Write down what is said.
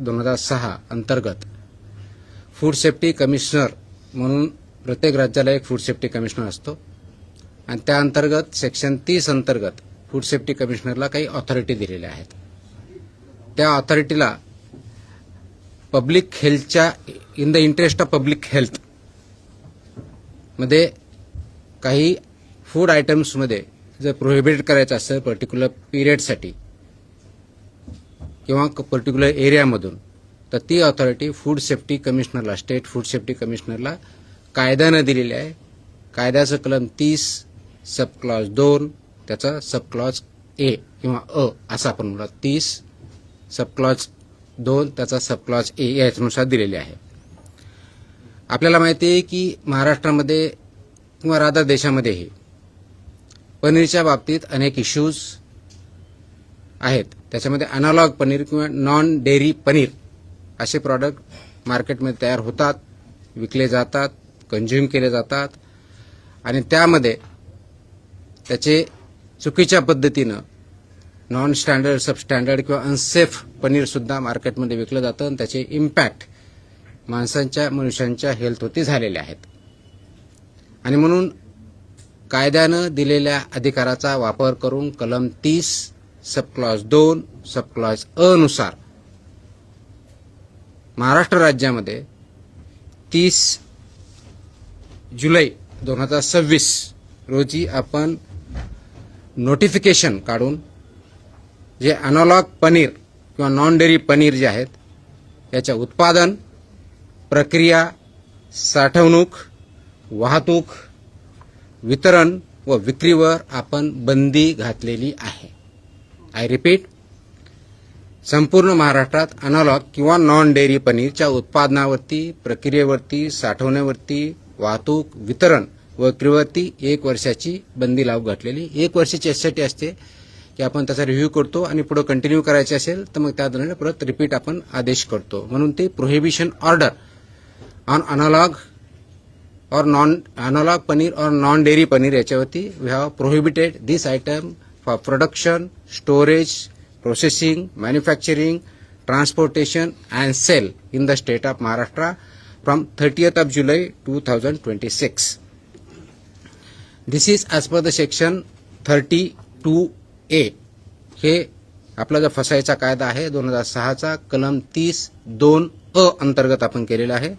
2006 अंतर्गत food safety commissioner म्हणून प्रत्येक राज्याला एक फूड सेफ्टी कमिशनर असतो आणि त्या अंतर्गत सेक्शन 30 अंतर्गत फूड सेफ्टी कमिशनरला काही ऑथॉरिटी दिलेल्या आहेत. त्या ऑथॉरिटीला पब्लिक हेल्थच्या in the interest of public health मध्ये काही फूड आयटम्समध्ये जर प्रोहिबिट करायचं असेल पर्टिक्युलर पिरियडसाठी किंवा पर्टिक्युलर एरियामधून तर ती ऑथॉरिटी फूड सेफ्टी कमिशनरला स्टेट फूड सेफ्टी कमिशनरला कायद्यानं दिलेली आहे. कायद्याचं कलम 30 सब क्लॉज 2 त्याचा सब क्लॉज ए किंवा अ असं आपण म्हणूया 30 सब क्लॉज 2 त्याचा सब क्लॉज ए याच्यानुसार दिलेले आहे. आपल्याला माहिती आहे की महाराष्ट्रामध्ये किंवा राधा देशामध्येही पनीरच्या बाबतीत अनेक इश्यूज आहेत. त्याच्यामध्ये अनालॉग पनीर किंवा नॉन डेअरी पनीर असे प्रॉडक्ट मार्केटमध्ये तयार होतात, विकले जातात, कंझ्युम केले जातात आणि त्यामध्ये त्याचे चुकीच्या पद्धतीनं नॉन स्टँडर्ड सबस्टँडर्ड किंवा अनसेफ पनीर सुद्धा मार्केटमध्ये विकलं जातं आणि त्याचे इम्पॅक्ट मनुष्यांच्या हेल्थवरती झालेले आहेत. आणि म्हणून कायद्यानं दिलेल्या अधिकाराचा वापर करून कलम 30 सब क्लॉज 2 सब क्लॉज अ नुसार महाराष्ट्र राज्यामध्ये 30 जुलै 2026 रोजी आपण नोटिफिकेशन काढून जे अनालॉग पनीर किंवा नॉन डेअरी पनीर जे आहेत याच्या उत्पादन, प्रक्रिया, साठवणूक, वाहतूक, वितरण व विक्रीवर आपण बंदी घातलेली आहे. आय रिपीट, संपूर्ण महाराष्ट्रात अनालॉग किंवा नॉन डेअरी पनीरच्या उत्पादनावरती, प्रक्रियेवरती, साठवण्यावरती, वाहतूक, वितरण व विक्रीवरती 1 वर्षाची बंदी लागू घातलेली. 1 वर्षाची यासाठी असते की आपण त्याचा रिव्ह्यू करतो आणि पुढे कंटिन्यू करायचे असेल तर मग त्या दरम्यान परत रिपीट आपण आदेश करतो. म्हणून ते प्रोहिबिशन ऑर्डर ऑन अनालॉग और नॉन अनालॉग पनीर और नॉन डेअरी पनीर याच्यावरती we have prohibited this item for production, storage, processing, manufacturing, transportation and sale in the state of Maharashtra from 30th of July 2026. This is as per the section 32A. हे आपला जो फसाईचा कायदा आहे 2006चा कलम 30(2) अ अंतर्गत आपण केलेला आहे.